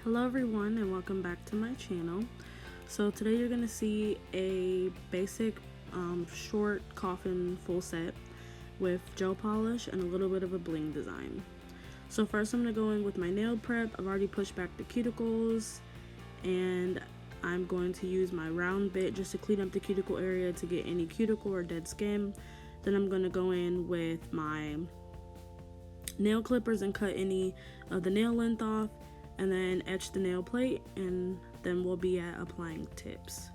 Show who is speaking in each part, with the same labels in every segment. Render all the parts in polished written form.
Speaker 1: Hello everyone and welcome back to my channel. So today you're going to see a basic short coffin full set with gel polish and a little bit of a bling design. So first I'm going to go in with my nail prep. I've already pushed back the cuticles and I'm going to use my round bit just to clean up the cuticle area to get any cuticle or dead skin. Then I'm going to go in with my nail clippers and cut any of the nail length off, and then etch the nail plate, and then we'll be at applying tips.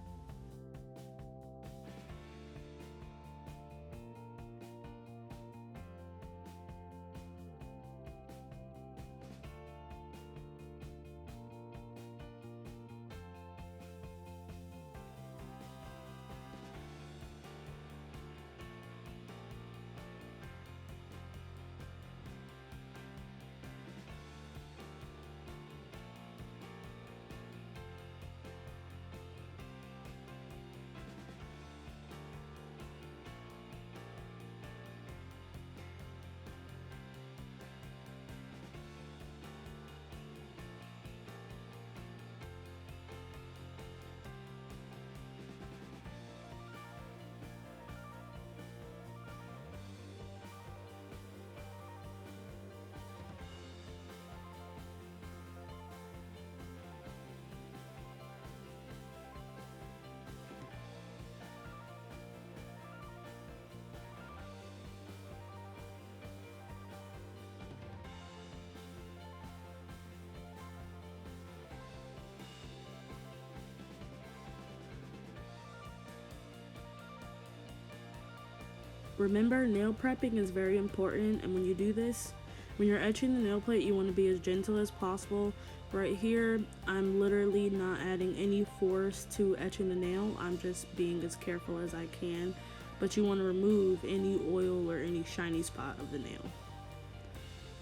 Speaker 1: Remember, nail prepping is very important, and when you do this, when you're etching the nail plate, you want to be as gentle as possible. Right here, I'm literally not adding any force to etching the nail. I'm just being as careful as I can, but you want to remove any oil or any shiny spot of the nail.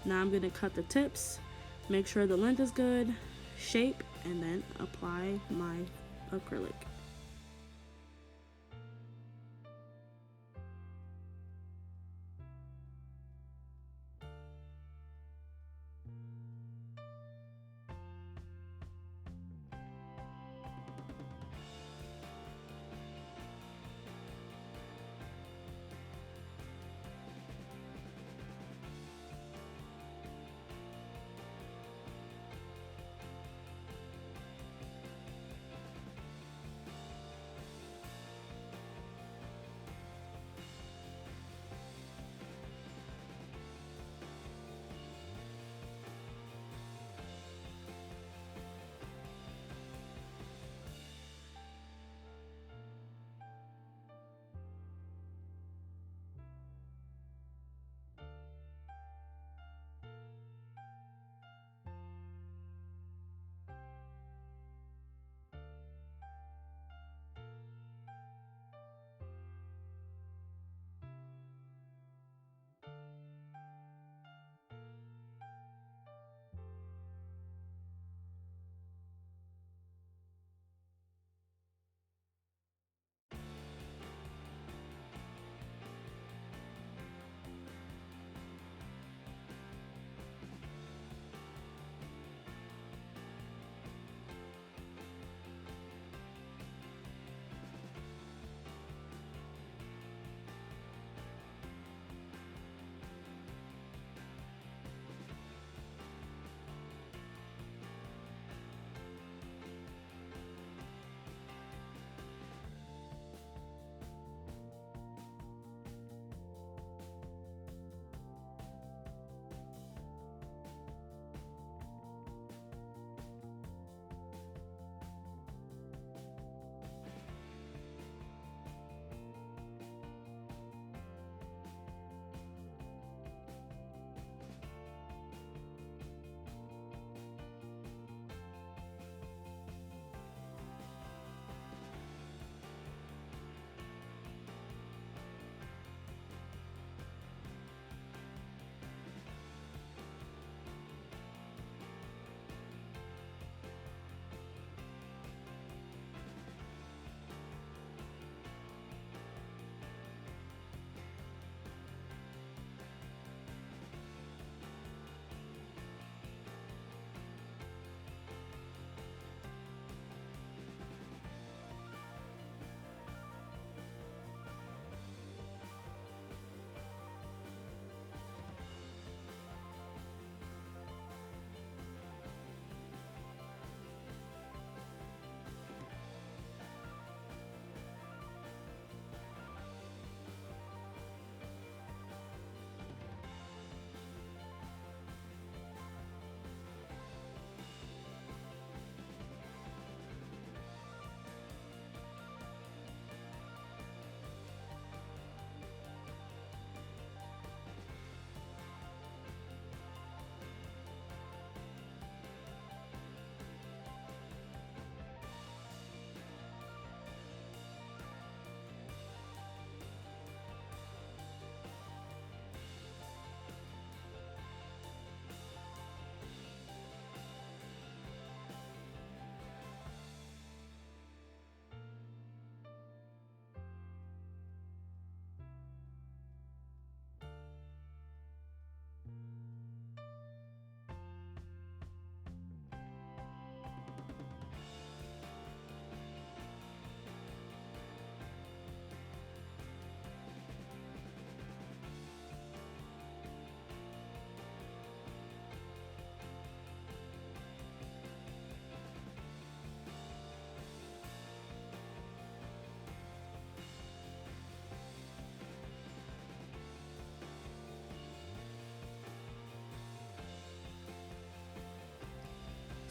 Speaker 1: Now I'm going to cut the tips, make sure the length is good, shape, and then apply my acrylic.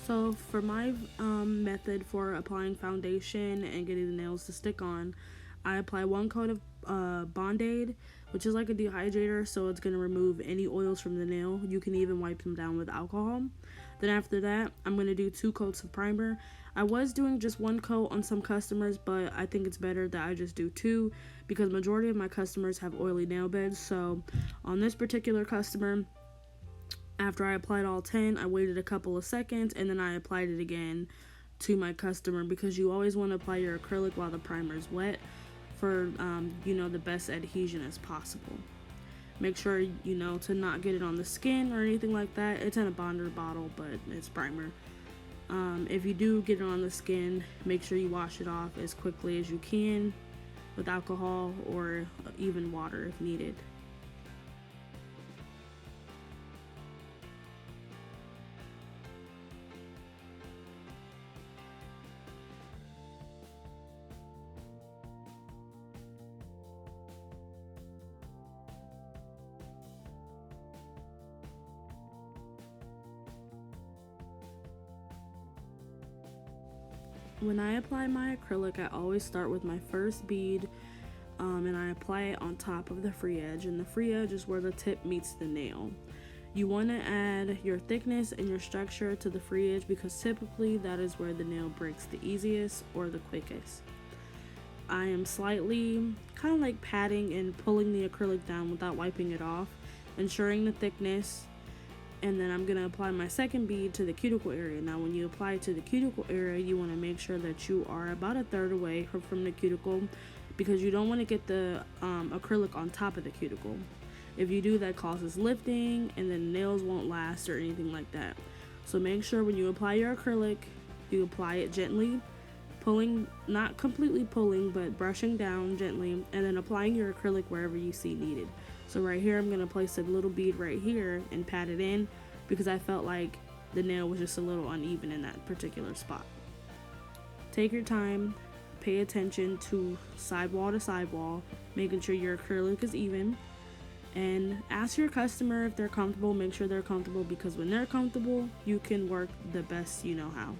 Speaker 1: So for my method for applying foundation and getting the nails to stick on, I apply one coat of Band-Aid, which is like a dehydrator, so it's going to remove any oils from the nail. You can even wipe them down with alcohol. Then after that, I'm going to do 2 coats of primer. I was doing just 1 coat on some customers, but I think it's better that I just do 2 because majority of my customers have oily nail beds. So on this particular customer, after I applied all 10, I waited a couple of seconds and then I applied it again to my customer, because you always want to apply your acrylic while the primer is wet for the best adhesion as possible. Make sure to not get it on the skin or anything like that. It's in a bonder bottle, but it's primer. If you do get it on the skin, make sure you wash it off as quickly as you can with alcohol or even water if needed. When I apply my acrylic, I always start with my first bead, and I apply it on top of the free edge, and the free edge is where the tip meets the nail. You want to add your thickness and your structure to the free edge because typically that is where the nail breaks the easiest or the quickest. I am slightly kind of like patting and pulling the acrylic down without wiping it off, ensuring the thickness. And then I'm going to apply my second bead to the cuticle area. Now when you apply it to the cuticle area, you want to make sure that you are about a third away from the cuticle, because you don't want to get the acrylic on top of the cuticle. If you do, that causes lifting and then nails won't last or anything like that. So make sure when you apply your acrylic, you apply it gently, pulling, not completely pulling, but brushing down gently, and then applying your acrylic wherever you see needed. So right here, I'm going to place a little bead right here and pat it in because I felt like the nail was just a little uneven in that particular spot. Take your time, pay attention to sidewall to sidewall, making sure your acrylic is even, and ask your customer if they're comfortable. Make sure they're comfortable, because when they're comfortable, you can work the best you know how.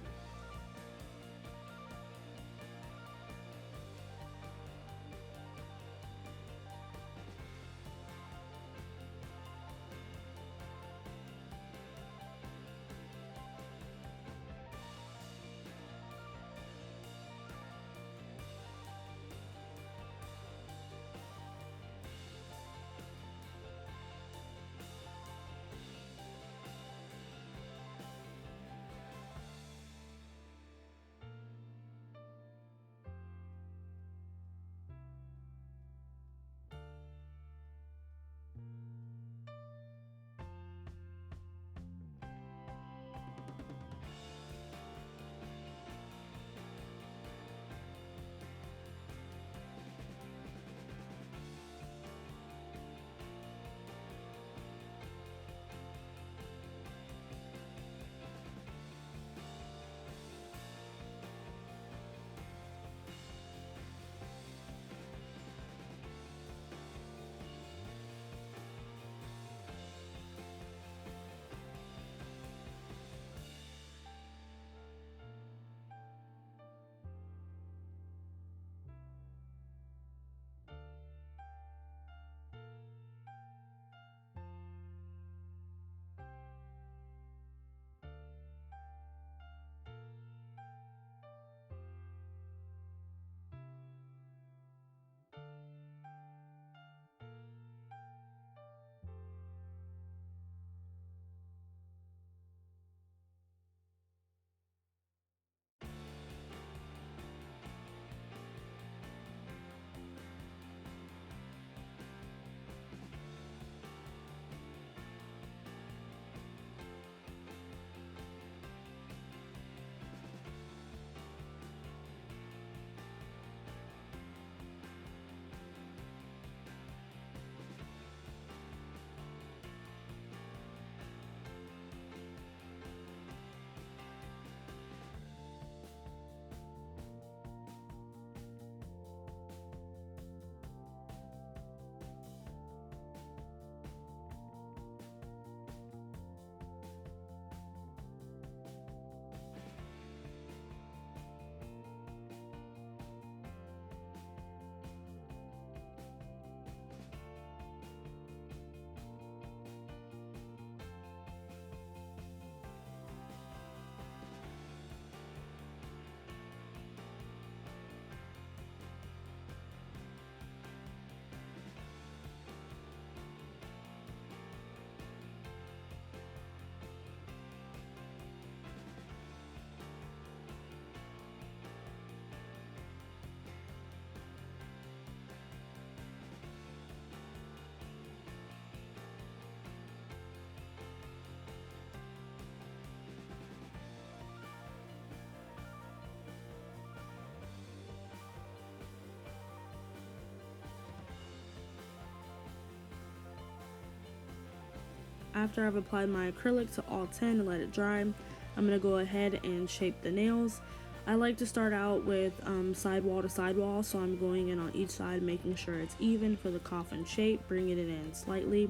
Speaker 1: After I've applied my acrylic to all 10 and let it dry, I'm going to go ahead and shape the nails. I like to start out with sidewall to sidewall, so I'm going in on each side, making sure it's even for the coffin shape, bringing it in slightly.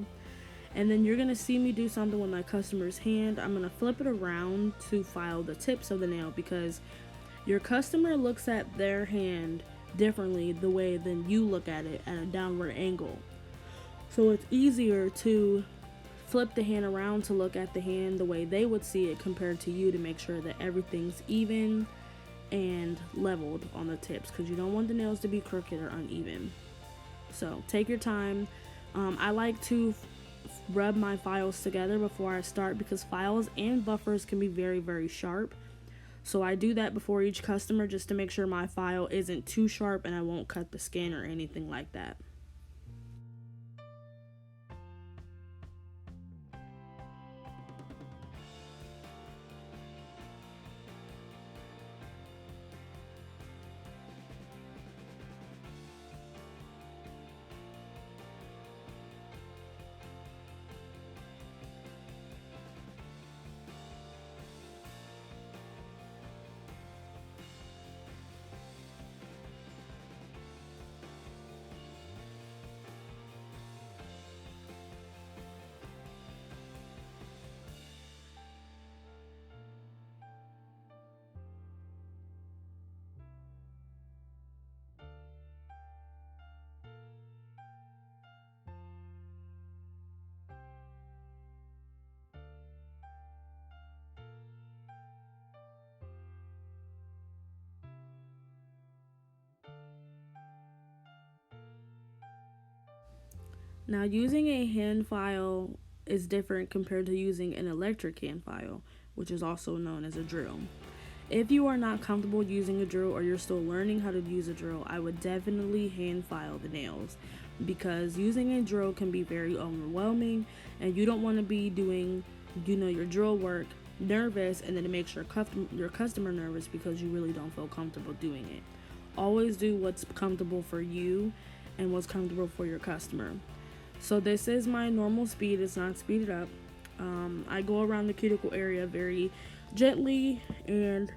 Speaker 1: And then you're going to see me do something with my customer's hand. I'm going to flip it around to file the tips of the nail, because your customer looks at their hand differently the way than you look at it at a downward angle. So it's easier to flip the hand around to look at the hand the way they would see it compared to you, to make sure that everything's even and leveled on the tips, because you don't want the nails to be crooked or uneven. So take your time. I like to rub my files together before I start, because files and buffers can be very, very sharp. So I do that before each customer, just to make sure my file isn't too sharp and I won't cut the skin or anything like that. Now, using a hand file is different compared to using an electric hand file, which is also known as a drill. If you are not comfortable using a drill, or you're still learning how to use a drill, I would definitely hand file the nails, because using a drill can be very overwhelming, and you don't want to be doing, your drill work nervous, and then it makes your customer nervous because you really don't feel comfortable doing it. Always do what's comfortable for you and what's comfortable for your customer. So this is my normal speed. It's not speeded up. I go around the cuticle area very gently, and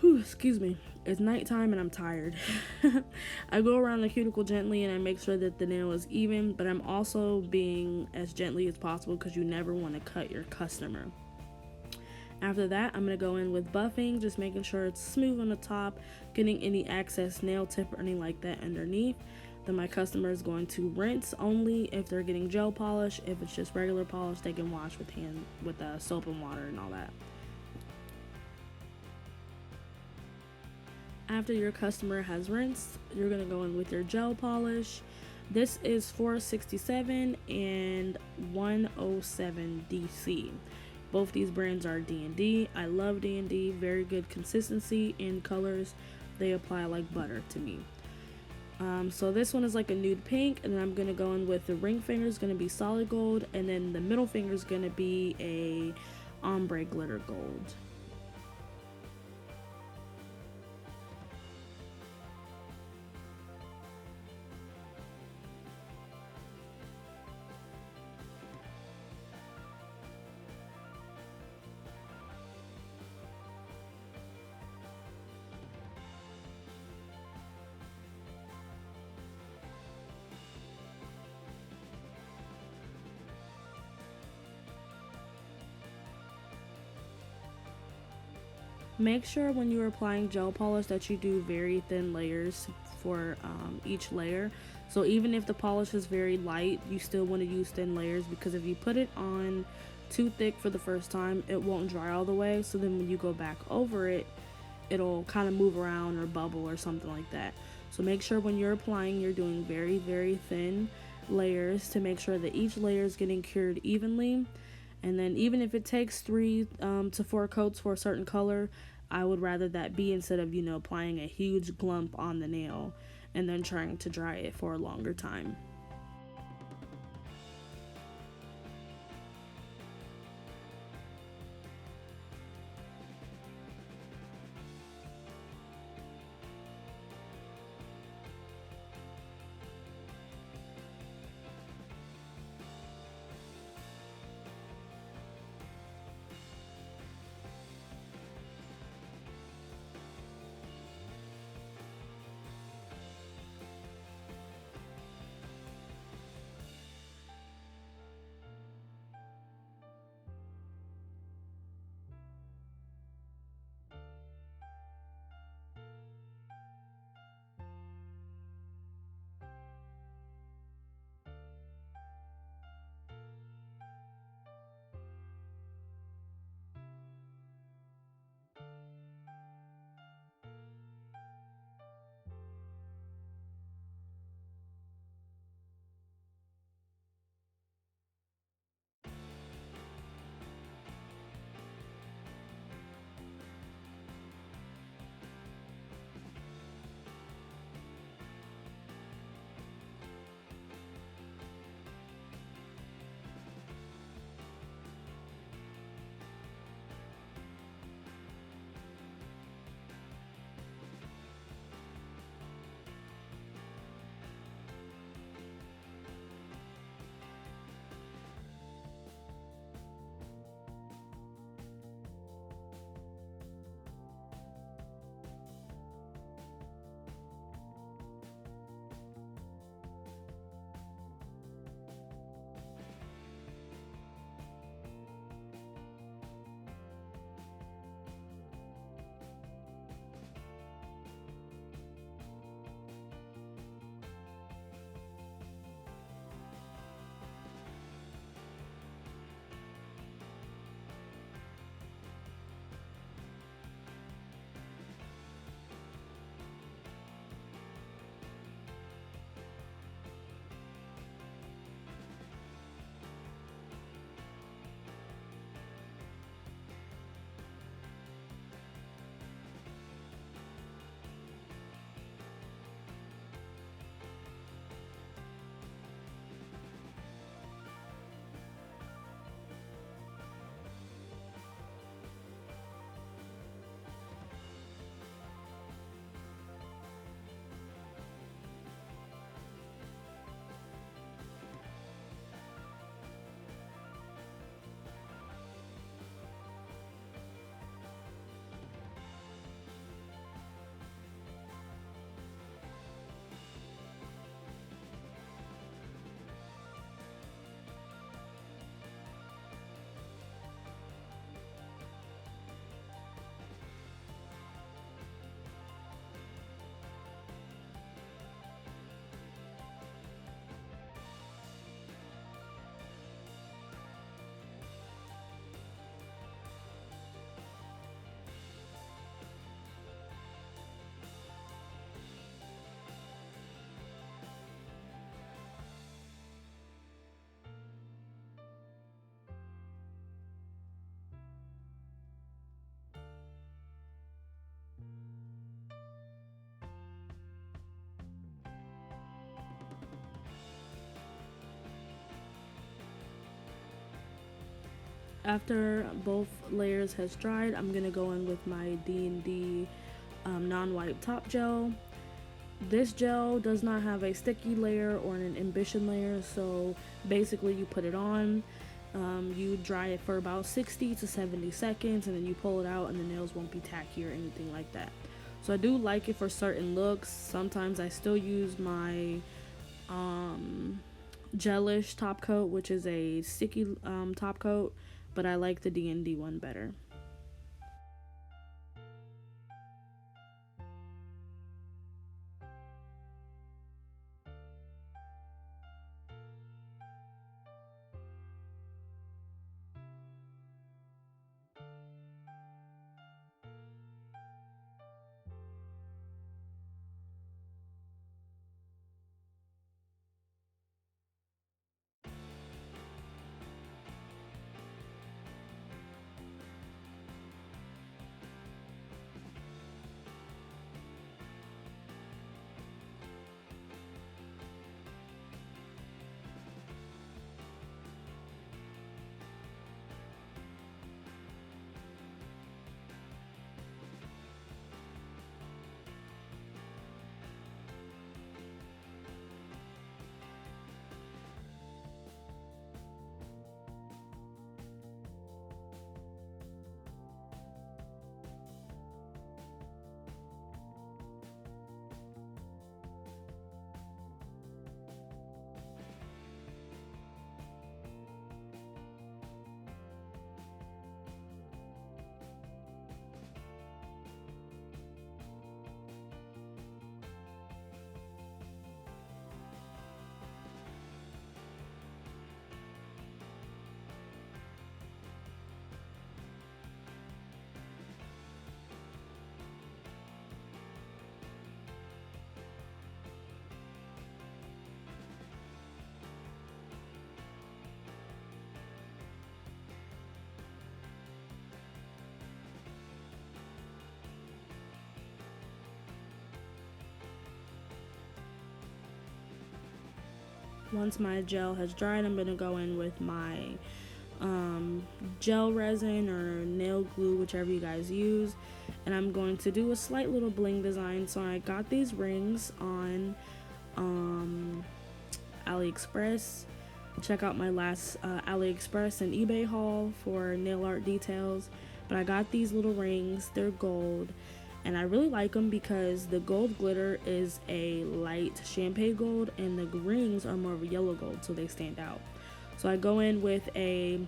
Speaker 1: excuse me, it's nighttime and I'm tired. I go around the cuticle gently and I make sure that the nail is even, but I'm also being as gently as possible, because you never want to cut your customer. After that, I'm going to go in with buffing, just making sure it's smooth on the top, getting any excess nail tip or anything like that underneath. Then my customer is going to rinse only if they're getting gel polish. If it's just regular polish, they can wash with soap and water and all that. After your customer has rinsed, you're going to go in with your gel polish. This is 467 and 107 DC. Both these brands are D&D. I love D&D. Very good consistency in colors. They apply like butter to me. So this one is like a nude pink, and then I'm going to go in with the ring finger is going to be solid gold, and then the middle finger is going to be a ombre glitter gold. Make sure when you're applying gel polish that you do very thin layers for each layer. So even if the polish is very light, you still want to use thin layers, because if you put it on too thick for the first time, it won't dry all the way. So then when you go back over it, it'll kind of move around or bubble or something like that. So make sure when you're applying, you're doing very, very thin layers to make sure that each layer is getting cured evenly. And then even if it takes 3 to 4 coats for a certain color, I would rather that be, instead of, applying a huge glump on the nail and then trying to dry it for a longer time. After both layers has dried, I'm gonna go in with my D&D non-white top gel. This gel does not have a sticky layer or an ambition layer, so basically you put it on, you dry it for about 60 to 70 seconds, and then you pull it out and the nails won't be tacky or anything like that. So I do like it for certain looks. Sometimes I still use my gelish top coat, which is a sticky top coat, but I like the D&D one better. Once my gel has dried, I'm going to go in with my gel resin or nail glue, whichever you guys use, and I'm going to do a slight little bling design. So I got these rings on AliExpress. Check out my last AliExpress and eBay haul for nail art details. But I got these little rings, they're gold, and I really like them because the gold glitter is a light champagne gold and the rings are more of a yellow gold, so they stand out. So I go in with a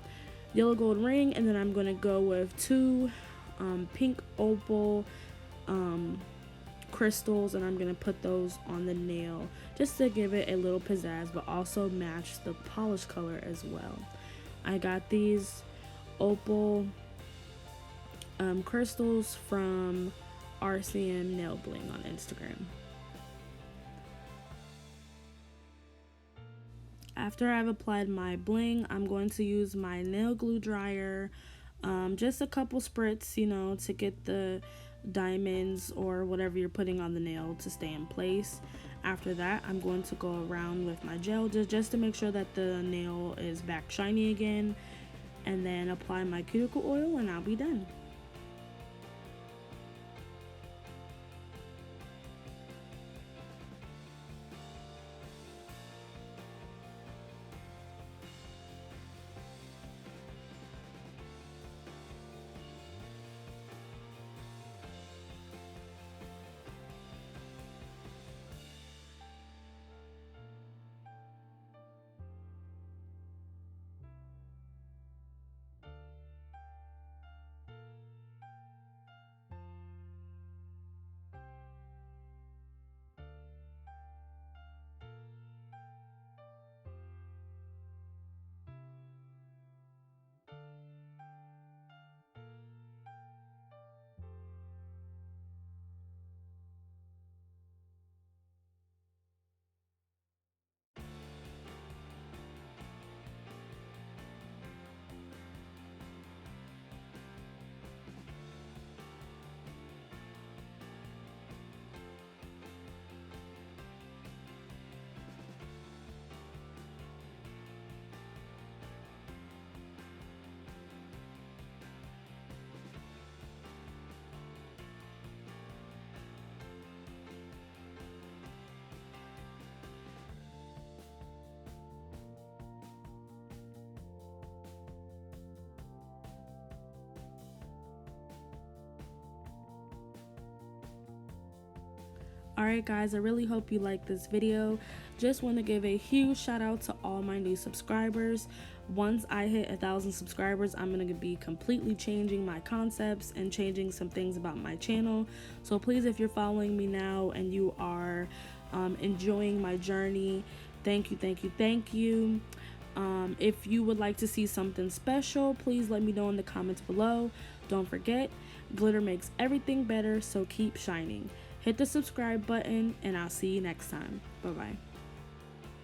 Speaker 1: yellow gold ring, and then I'm going to go with two pink opal crystals, and I'm going to put those on the nail just to give it a little pizzazz, but also match the polish color as well. I got these opal crystals from RCM Nail Bling on Instagram. After I've applied my bling, I'm going to use my nail glue dryer, just a couple spritz, to get the diamonds or whatever you're putting on the nail to stay in place. After that, I'm going to go around with my gel just to make sure that the nail is back shiny again, and then apply my cuticle oil and I'll be done. Alright guys, I really hope you liked this video. Just want to give a huge shout out to all my new subscribers. Once I hit 1,000 subscribers, I'm going to be completely changing my concepts and changing some things about my channel. So please, if you're following me now and you are enjoying my journey, thank you, thank you, thank you. If you would like to see something special, please let me know in the comments below. Don't forget, glitter makes everything better, so keep shining. Hit the subscribe button, and I'll see you next time. Bye-bye.